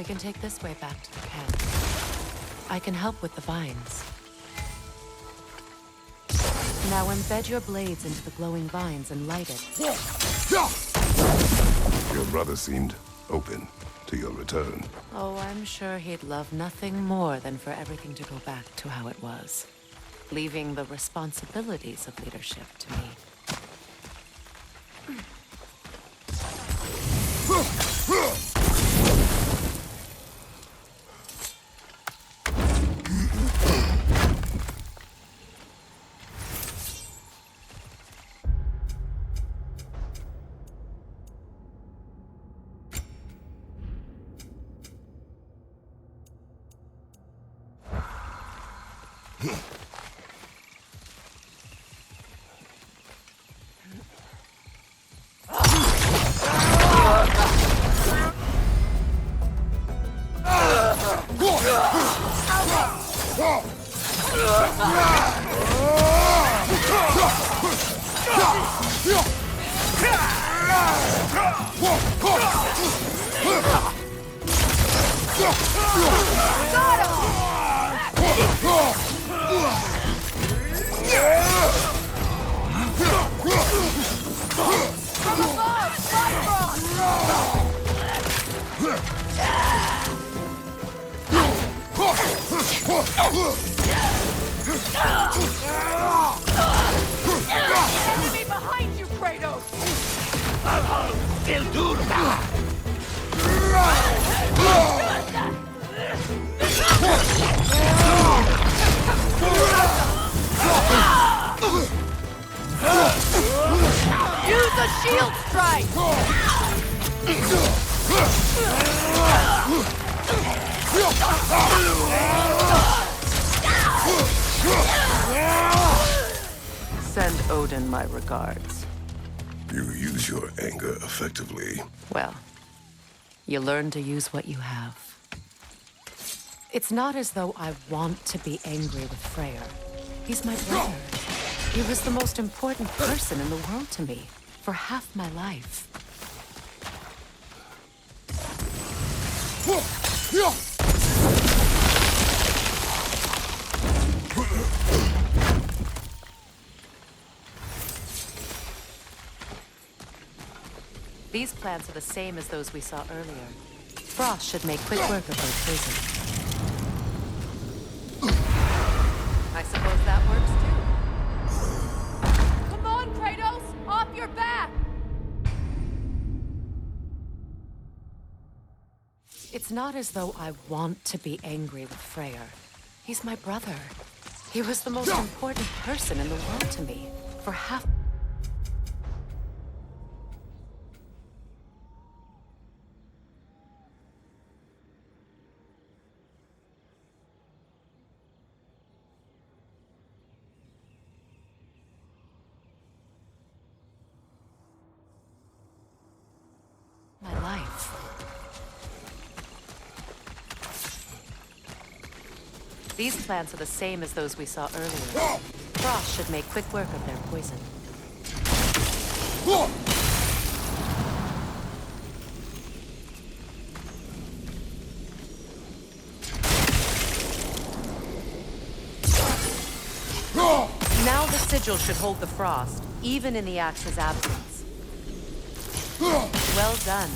can take this way back to the camp. I can help with the vines. Now embed your blades into the glowing vines and light it. Your brother seemed open to your return. Oh, I'm sure he'd love nothing more than for everything to go back to how it was, leaving the responsibilities of leadership to me. Enemy behind you, Kratos! Use a shield strike! Send Odin my regards. You use your anger effectively. Well, you learn to use what you have. It's not as though I want to be angry with Freyr. He's my brother. He was the most important person in the world to me for half my life. These plants are the same as those we saw earlier. Frost should make quick work of their poison. I suppose that works too. Come on, Kratos! Off your back! It's not as though I want to be angry with Freyr. He's my brother. He was the most important person in the world to me for half... my life. These plants are the same as those we saw earlier. Frost should make quick work of their poison. Now the sigil should hold the frost, even in the axe's absence. Well done.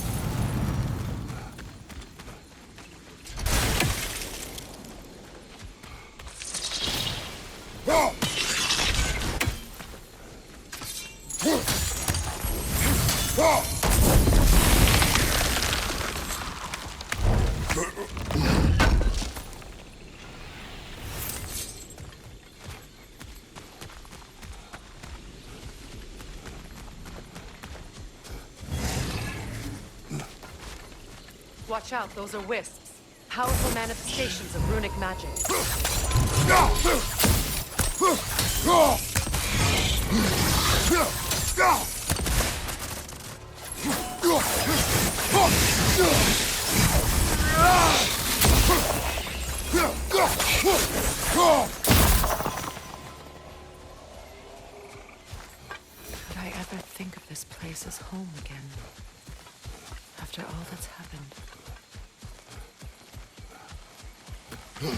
Watch out, those are wisps. Powerful manifestations of runic magic. Could I ever think of this place as home again? After all that's happened. Wait.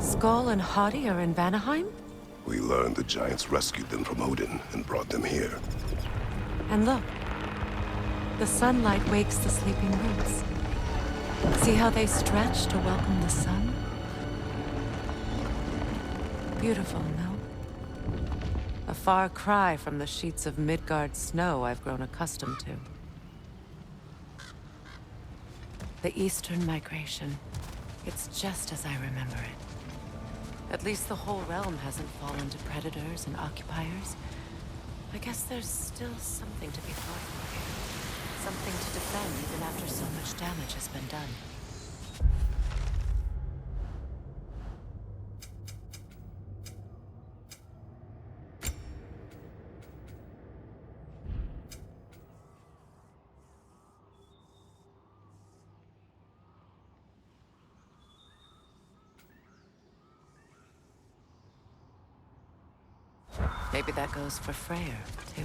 Skull and Hati are in Vanaheim? We learned the giants rescued them from Odin and brought them here. And look. The sunlight wakes the sleeping roots. See how they stretch to welcome the sun? Beautiful, no? A far cry from the sheets of Midgard snow I've grown accustomed to. The Eastern migration. It's just as I remember it. At least the whole realm hasn't fallen to predators and occupiers. I guess there's still something to be fought for here. Something to defend even after so much damage has been done. Maybe that goes for Freyr, too.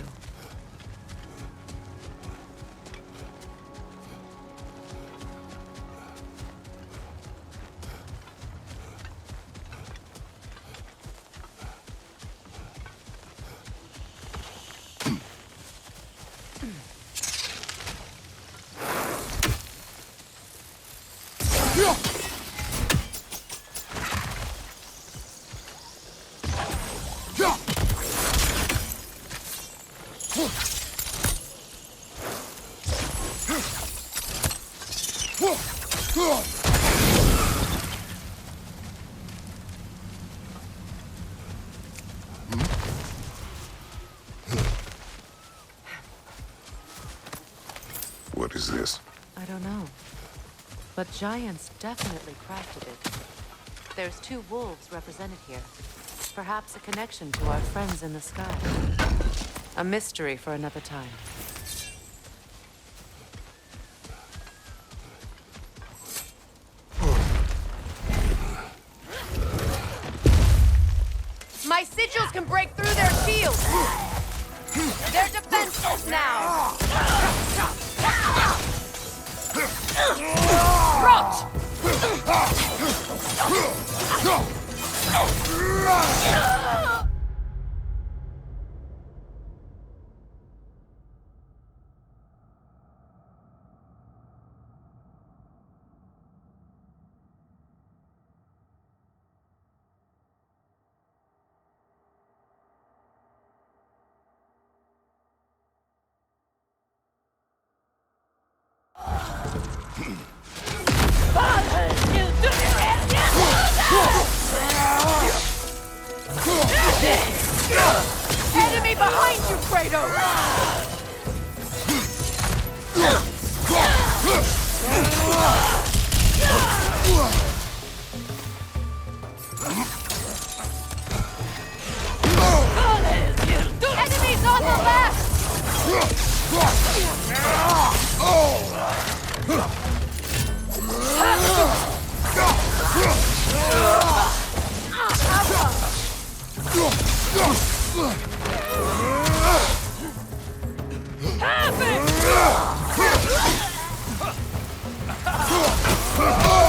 What is this? I don't know. But giants definitely crafted it. There's 2 wolves represented here. Perhaps a connection to our friends in the sky. A mystery for another time. My sigils can break through their shields! They're defenseless now! Rot! Enemy behind you, Kratos! Enemies on the left!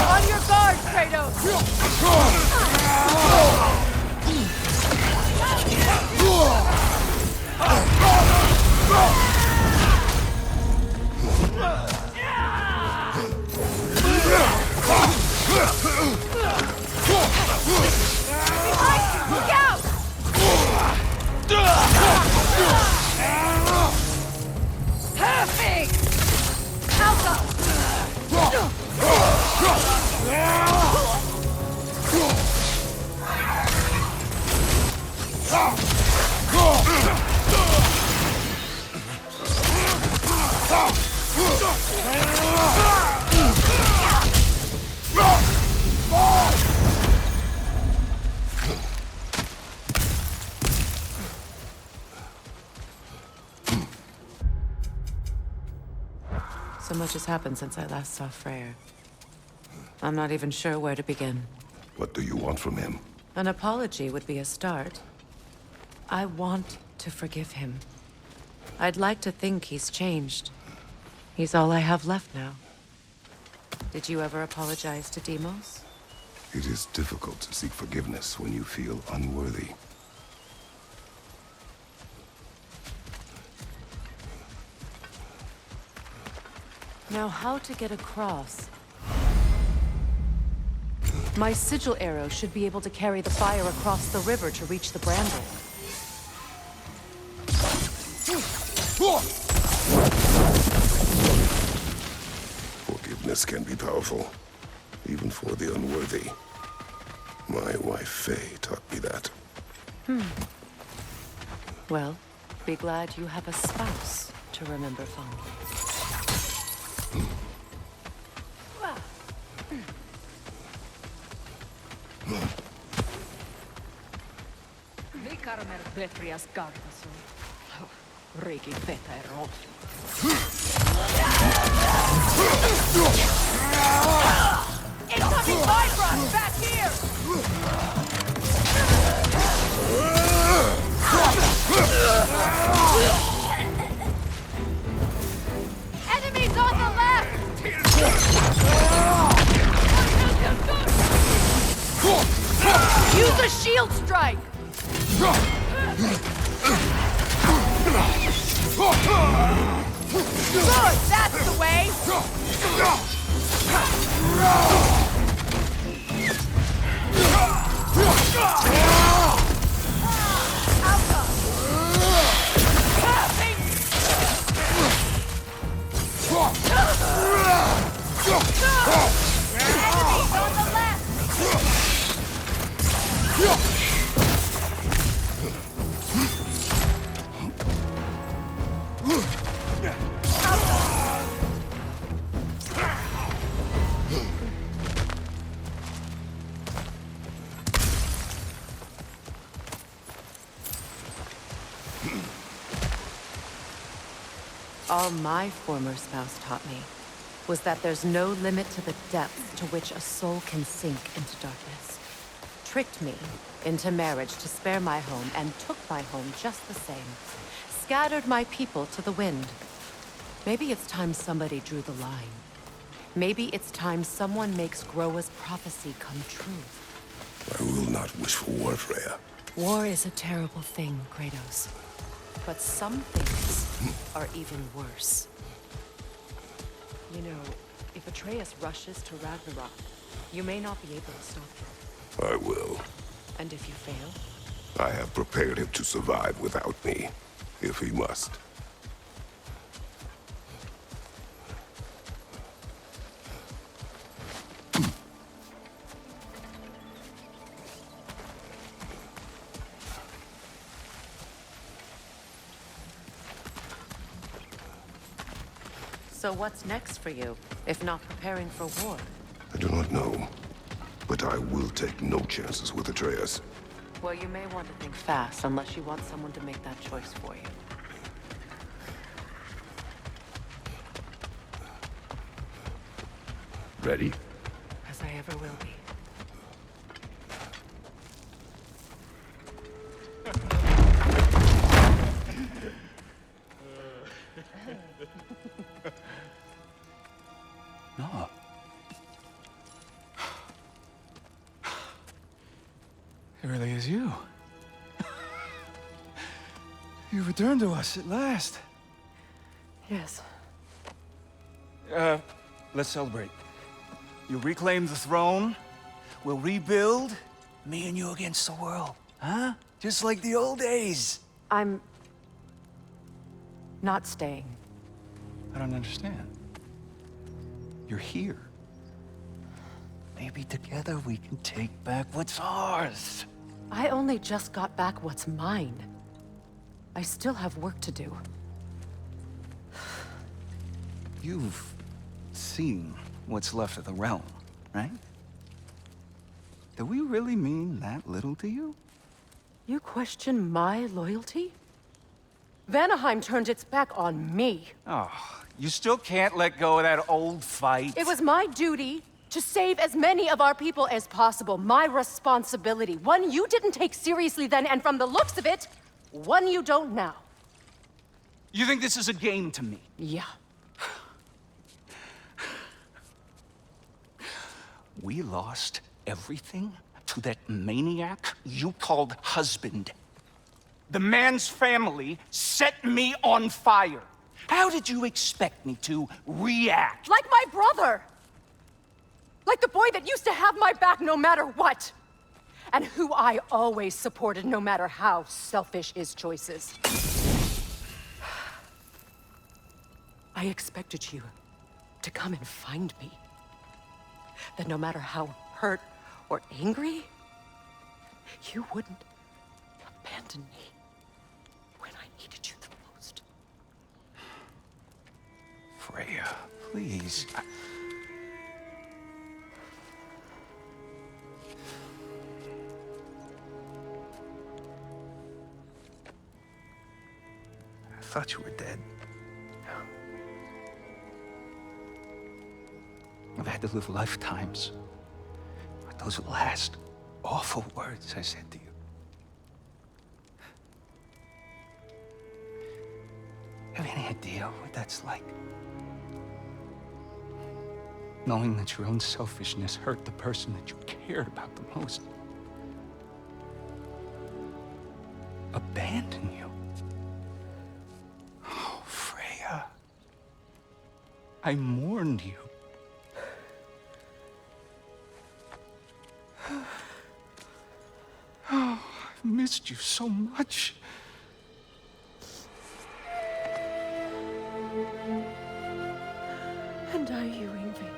On your guard, Kratos! Look out! Perfect! So much has happened since I last saw Freyr. I'm not even sure where to begin. What do you want from him? An apology would be a start. I want to forgive him. I'd like to think he's changed. He's all I have left now. Did you ever apologize to Demos? It is difficult to seek forgiveness when you feel unworthy. Now, how to get across? My sigil arrow should be able to carry the fire across the river to reach the bramble. Forgiveness can be powerful, even for the unworthy. My wife, Faye, taught me that. Well, be glad you have a spouse to remember fondly. Petrias Gardason. Reikin vetä ero. Incoming Vibron! Back here! Enemies on the left! Use a shield strike! Good, that's the way! Enemies on the left! All my former spouse taught me was that there's no limit to the depth to which a soul can sink into darkness. Tricked me into marriage to spare my home and took my home just the same. Scattered my people to the wind. Maybe it's time somebody drew the line. Maybe it's time someone makes Groa's prophecy come true. I will not wish for war, Freya. War is a terrible thing, Kratos. But some things are even worse. You know, if Atreus rushes to Ragnarok, you may not be able to stop him. I will. And if you fail? I have prepared him to survive without me, if he must. So what's next for you, if not preparing for war? I do not know, but I will take no chances with Atreus. Well, you may want to think fast, unless you want someone to make that choice for you. Ready? As I ever will be. No. It really is you. You returned to us at last. Yes. Let's celebrate. You reclaim the throne. We'll rebuild. Me and you against the world. Huh? Just like the old days. I'm... not staying. I don't understand. You're here. Maybe together we can take back what's ours. I only just got back what's mine. I still have work to do. You've seen what's left of the realm, right? Do we really mean that little to you? You question my loyalty? Vanaheim turned its back on me. Oh, you still can't let go of that old fight? It was my duty to save as many of our people as possible. My responsibility. One you didn't take seriously then, and from the looks of it, one you don't now. You think this is a game to me? Yeah. We lost everything to that maniac you called husband. The man's family set me on fire. How did you expect me to react? Like my brother! Like the boy that used to have my back no matter what! And who I always supported no matter how selfish his choices. I expected you to come and find me. That no matter how hurt or angry, you wouldn't abandon me when I needed you the most. Freya, please. I thought you were dead. I've had to live lifetimes with those last awful words I said to you. Have any idea what that's like? Knowing that your own selfishness hurt the person that you cared about the most. Abandon you. Oh, Freya. I mourned you. Oh, I've missed you so much. And are you, Ingvi?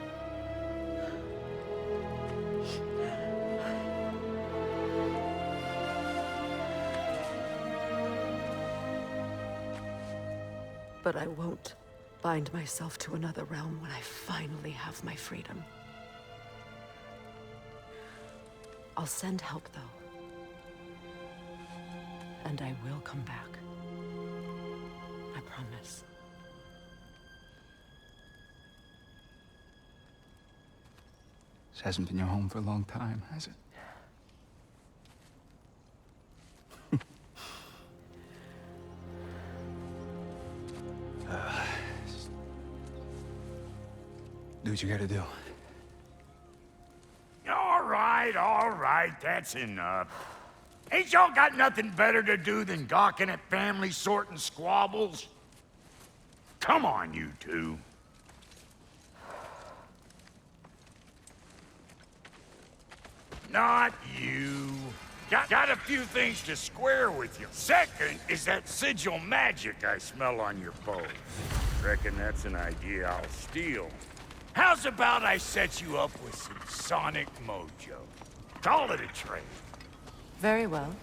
But I won't bind myself to another realm when I finally have my freedom. I'll send help, though. And I will come back. I promise. This hasn't been your home for a long time, has it? Do what you gotta do. All right, that's enough. Ain't y'all got nothing better to do than gawking at family sorting squabbles? Come on, you two. Not you. Got a few things to square with you. Second is that sigil magic I smell on your bow. Reckon that's an idea I'll steal. How's about I set you up with some sonic mojo? Call it a trade. Very well.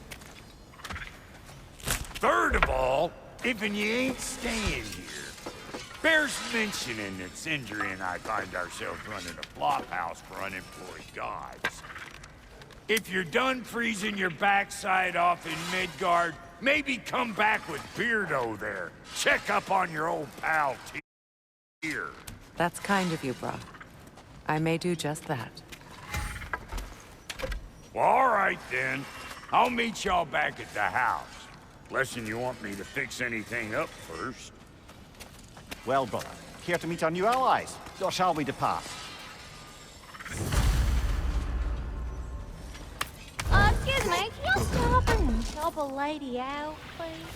Third of all, if you ain't staying here, bears mentioning that Sindri and I find ourselves running a flop house for unemployed gods. If you're done freezing your backside off in Midgard, maybe come back with Beardo there. Check up on your old pal Tyr. That's kind of you, Brock. I may do just that. Well, all right then. I'll meet y'all back at the house. Unless you want me to fix anything up first. Well, brother, care to meet our new allies? Or shall we depart? Excuse me, can you stop and help a lady out, please?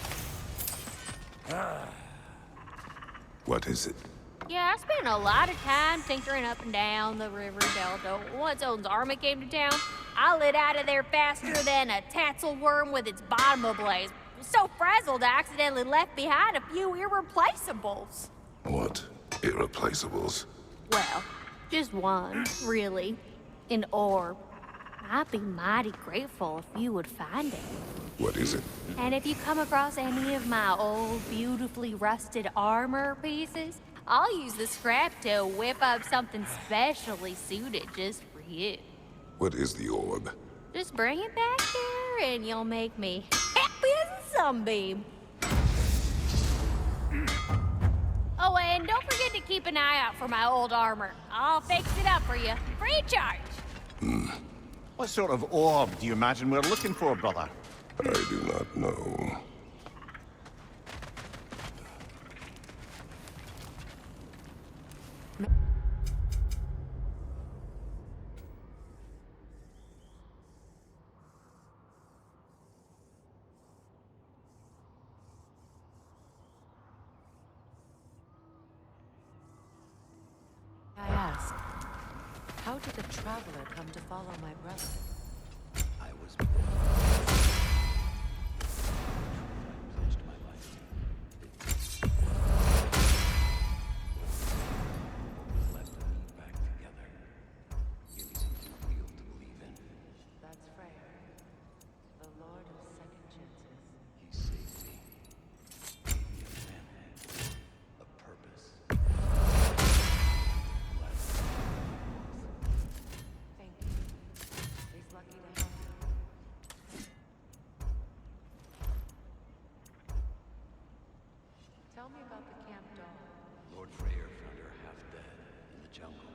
What is it? Yeah, I spent a lot of time tinkering up and down the river delta. Once Odin's army came to town, I lit out of there faster than a tassel worm with its bottom ablaze. So frazzled, I accidentally left behind a few irreplaceables. What? Irreplaceables? Well, just one, really. An orb. I'd be mighty grateful if you would find it. What is it? And if you come across any of my old, beautifully rusted armor pieces, I'll use the scrap to whip up something specially suited just for you. What is the orb? Just bring it back here and you'll make me happy as a sunbeam. Oh, and don't forget to keep an eye out for my old armor. I'll fix it up for you, free of charge. What sort of orb do you imagine we're looking for, brother? I do not know. How did a traveler come to follow my brother? I was born. I pledged my life to. What was left of me back together. Give me something real to believe in. That's Freyr, the Lord of Second Chances. He saved me. Gave me a manhood. A purpose. Thank you. He's lucky to have you. Tell me about the camp dog. Lord Freyr found her half dead in the jungle.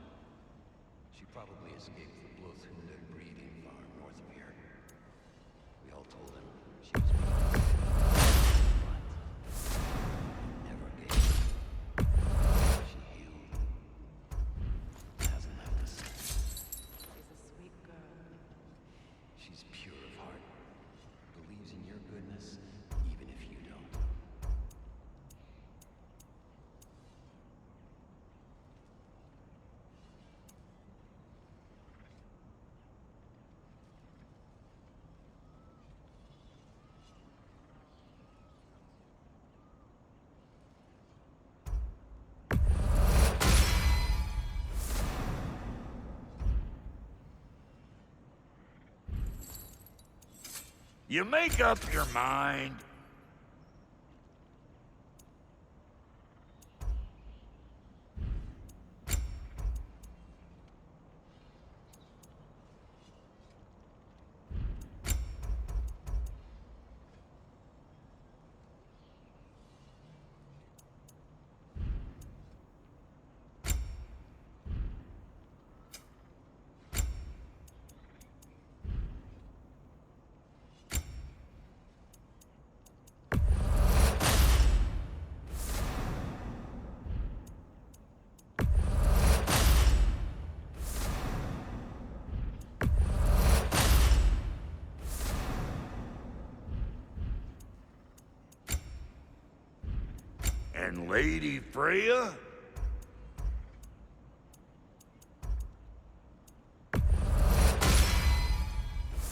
She probably escaped the Blothhunder breeding farm north of here. We all told him she was being but never gave up. She healed. Hasn't left us since. She's a sweet girl. She's pure of heart. Believes in your goodness, even if you don't. You make up your mind. And Lady Freya?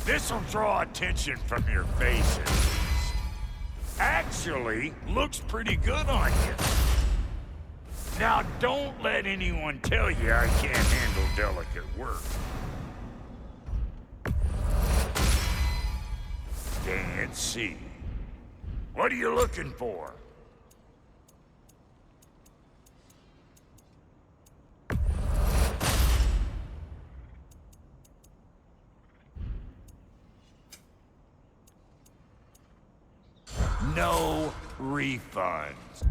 This'll draw attention from your face at least. Actually, looks pretty good on you. Now don't let anyone tell you I can't handle delicate work. Can't see. What are you looking for? No refunds.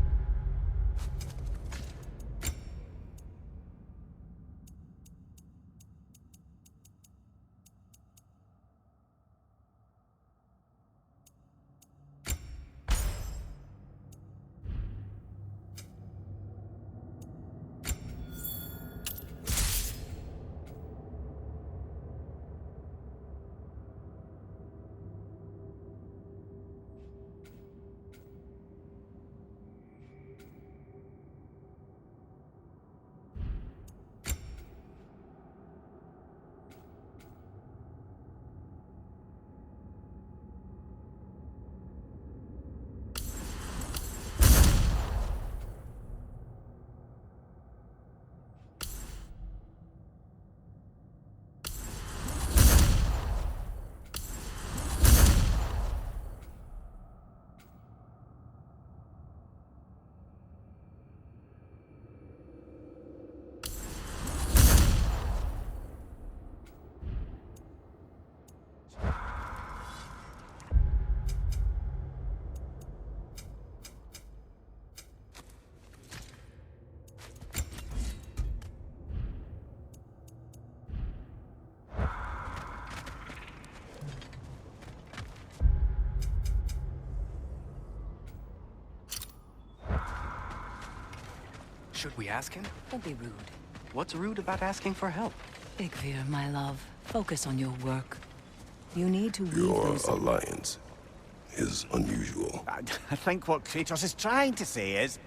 Should we ask him? Don't be rude. What's rude about asking for help? Igvir, my love, focus on your work. You need to leave Your this... alliance is unusual. I think what Kratos is trying to say is,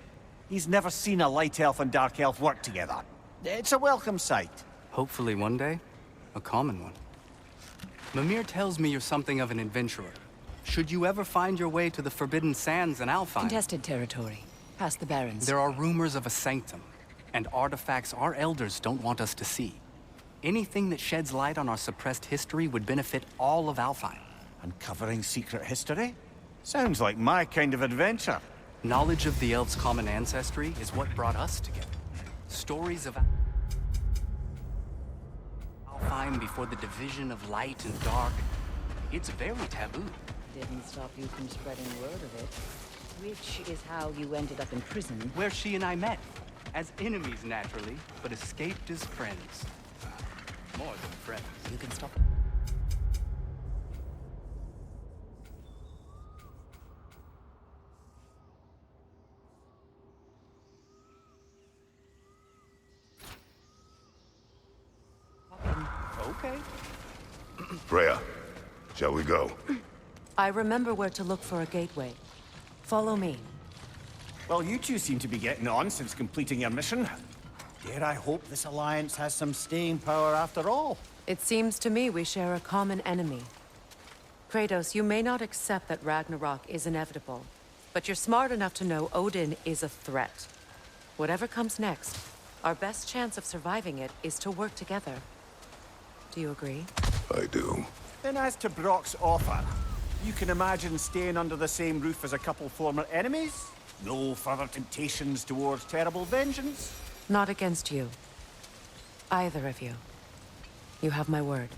he's never seen a light elf and dark elf work together. It's a welcome sight. Hopefully one day, a common one. Mimir tells me you're something of an adventurer. Should you ever find your way to the Forbidden Sands in Alfheim... Contested territory. Past the Barrens. There are rumors of a sanctum, and artifacts our elders don't want us to see. Anything that sheds light on our suppressed history would benefit all of Alfheim. Uncovering secret history? Sounds like my kind of adventure. Knowledge of the elves' common ancestry is what brought us together. Stories of Alfheim before the division of light and dark. It's very taboo. Didn't stop you from spreading word of it. Which is how you ended up in prison. Where she and I met. As enemies, naturally, but escaped as friends. More than friends. You can stop. Okay. Freya, shall we go? I remember where to look for a gateway. Follow me. Well, you two seem to be getting on since completing your mission. Dare I hope this alliance has some staying power after all? It seems to me we share a common enemy. Kratos, you may not accept that Ragnarok is inevitable, but you're smart enough to know Odin is a threat. Whatever comes next, our best chance of surviving it is to work together. Do you agree? I do. Then as to Brock's offer, you can imagine staying under the same roof as a couple former enemies? No further temptations towards terrible vengeance? Not against you. Either of you. You have my word.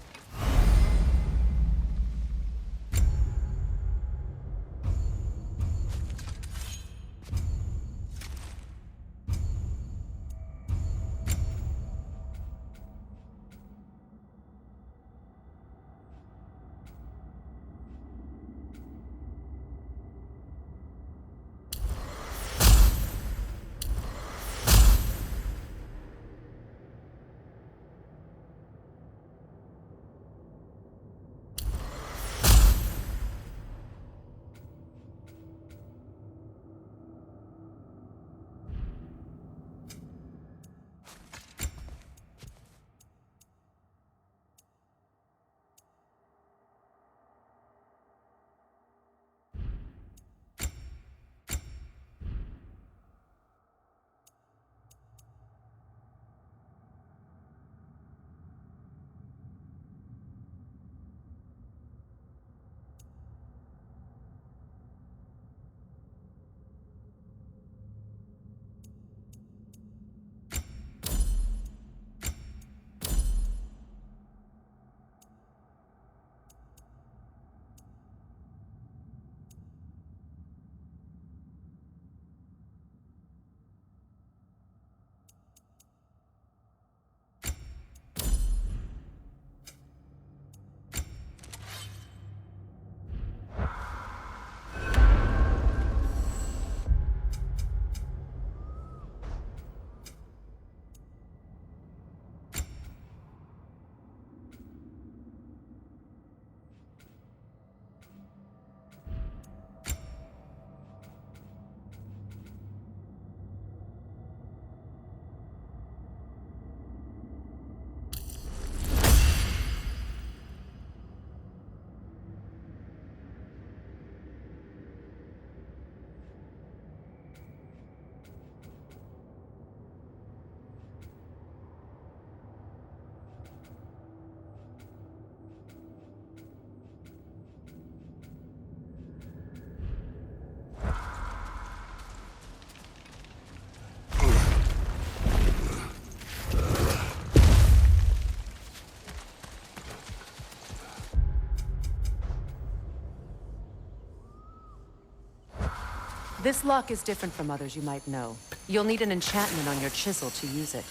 This lock is different from others you might know. You'll need an enchantment on your chisel to use it.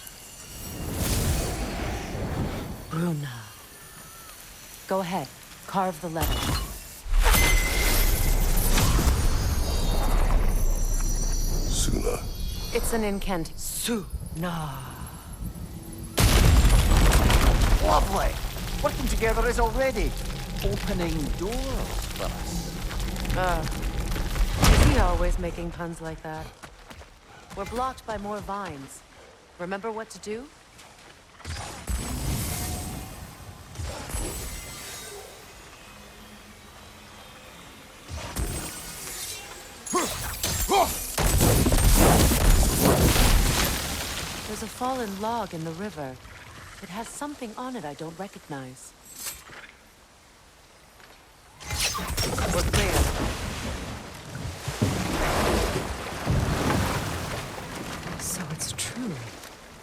Bruna. Go ahead. Carve the letter. Suna. It's an incantation. Suna. Lovely! Working together is already opening doors for us. Is he always making puns like that? We're blocked by more vines. Remember what to do? fallen log in the river. It has something on it I don't recognize. We're clear. So it's true.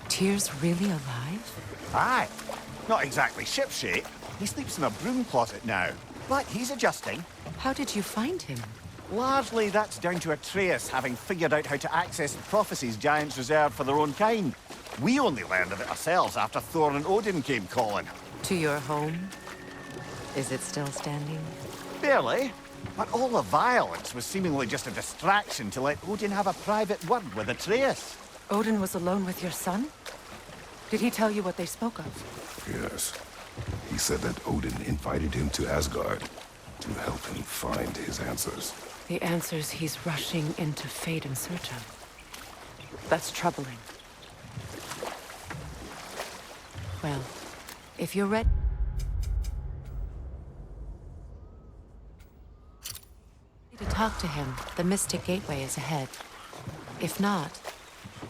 Tyr's really alive? Aye. Not exactly shipshape. He sleeps in a broom closet now. But he's adjusting. How did you find him? Largely, that's down to Atreus having figured out how to access the prophecies giants reserved for their own kind. We only learned of it ourselves after Thor and Odin came calling. To your home? Is it still standing? Barely. But all the violence was seemingly just a distraction to let Odin have a private word with Atreus. Odin was alone with your son? Did he tell you what they spoke of? Yes. He said that Odin invited him to Asgard to help him find his answers. The answers he's rushing into fate in search of. That's troubling. Well, if you're ready to talk to him, the Mystic Gateway is ahead. If not,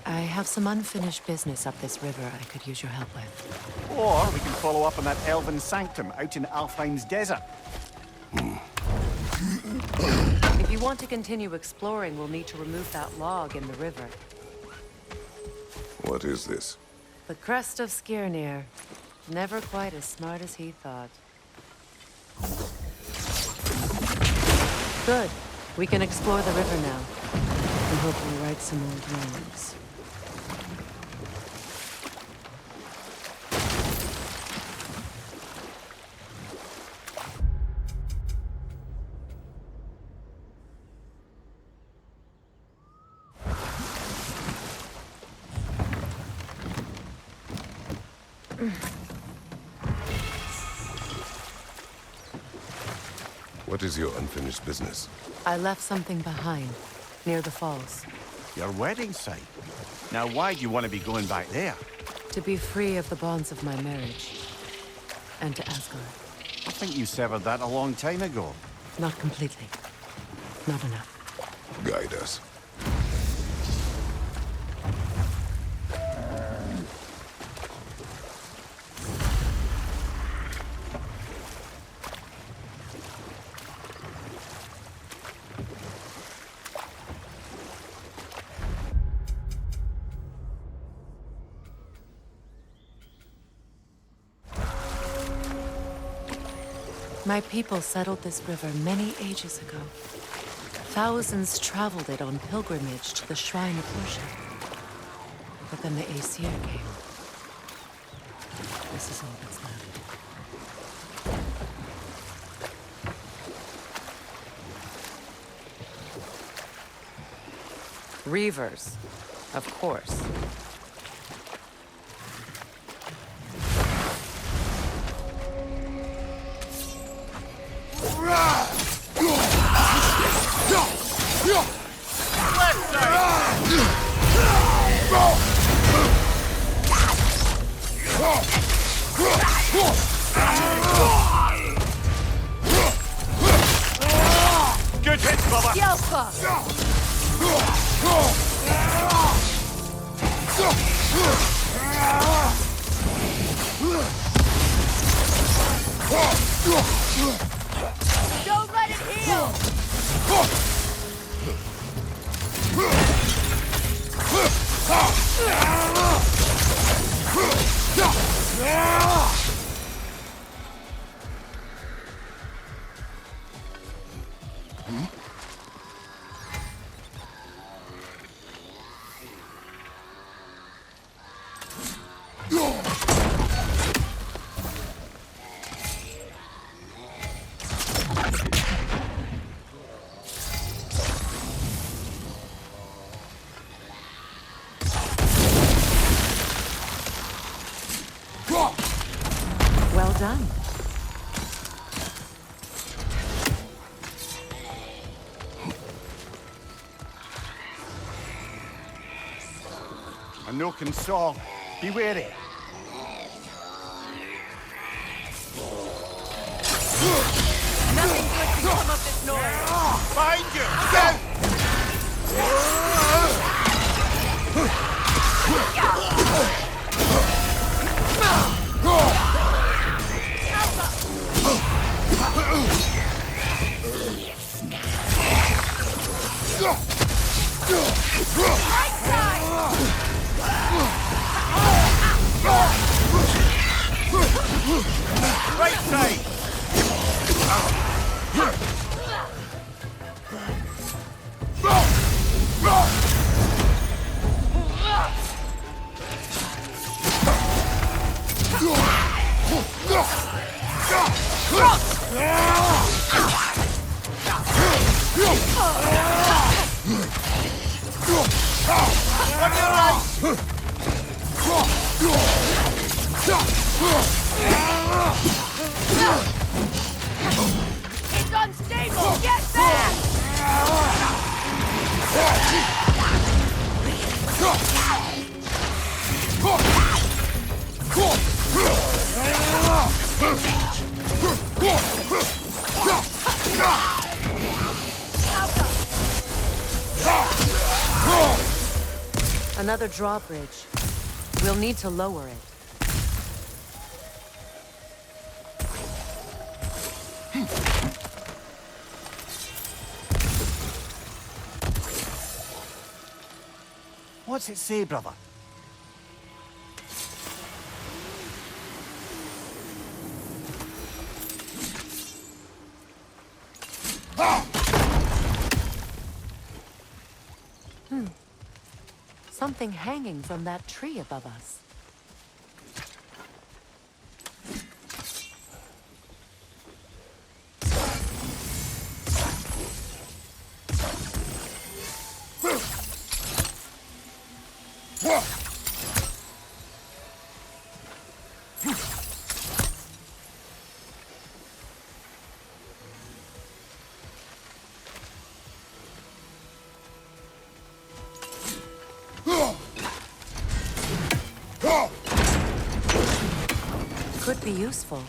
I have some unfinished business up this river I could use your help with. Or we can follow up on that elven sanctum out in Alfheim's desert. If you want to continue exploring, we'll need to remove that log in the river. What is this? The crest of Skirnir. Never quite as smart as he thought. Good. We can explore the river now. And hopefully right some old wrongs. What is your unfinished business? I left something behind, near the falls. Your wedding site. Now why do you want to be going back there? To be free of the bonds of my marriage. And to Asgard. I think you severed that a long time ago. Not completely. Not enough. Guide us. My people settled this river many ages ago. Thousands traveled it on pilgrimage to the Shrine of Worship. But then the Aesir came. This is all that's left. Reavers, of course. Good hit, brother! Don't let it heal! Well done. A Noken song. Be wary. Nothing good can come of this noise. Find you! Go! Right side! It's unstable! Get back! Another drawbridge. We'll need to lower it. What's it say, brother? Something hanging from that tree above us. Could be useful.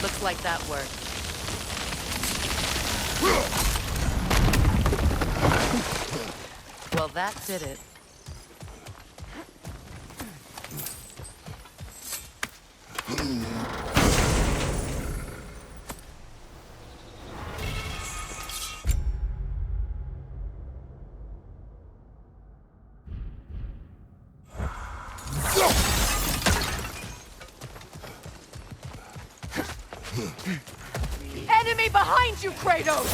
Looks like that worked. Well, that did it. Enemy behind you, Kratos!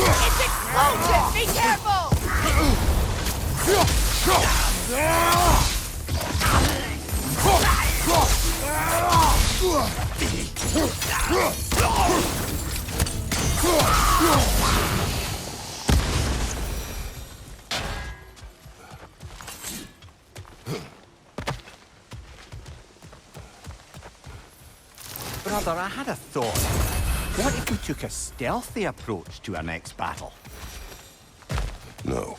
It's explosive! Be careful! Brother, I had a thought. What if we took a stealthy approach to our next battle? No.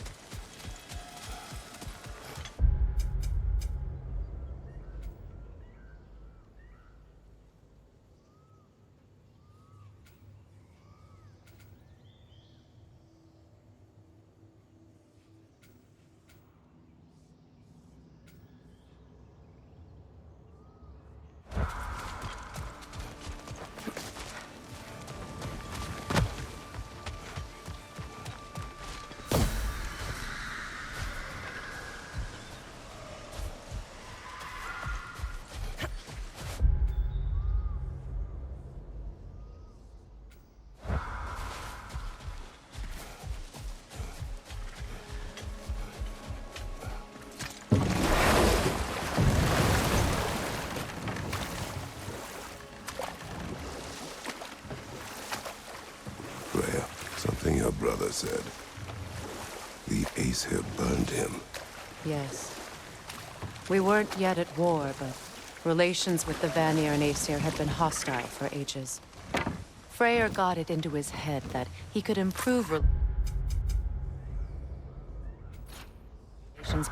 a brother said. The Aesir burned him. Yes. We weren't yet at war, but relations with the Vanir and Aesir had been hostile for ages. Freyr got it into his head that he could improve relations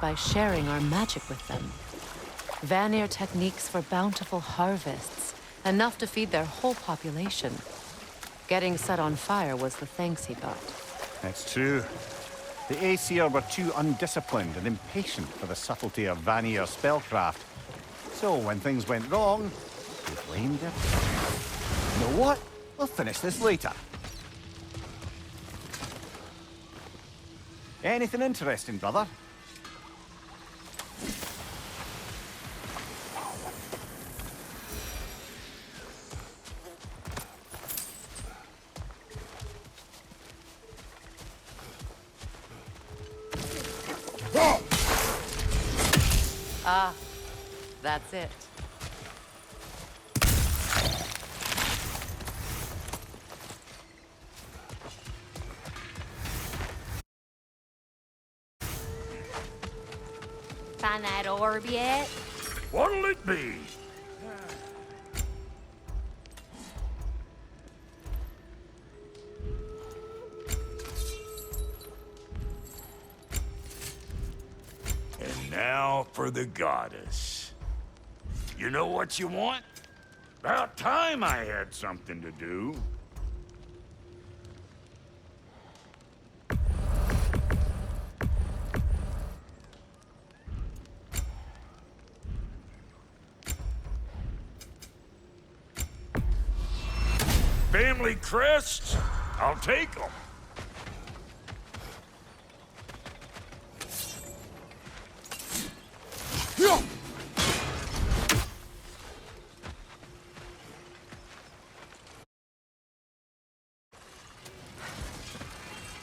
by sharing our magic with them. Vanir techniques for bountiful harvests, enough to feed their whole population. Getting set on fire was the thanks he got. That's true. The Aesir were too undisciplined and impatient for the subtlety of Vanir spellcraft. So when things went wrong, they blamed it. You know what? We'll finish this later. Anything interesting, brother? Ah, that's it. Find that orb yet? What'll it be? And now for the goddess. You know what you want? About time I had something to do. Family crests? I'll take them.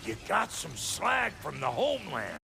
You got some slag from the homeland.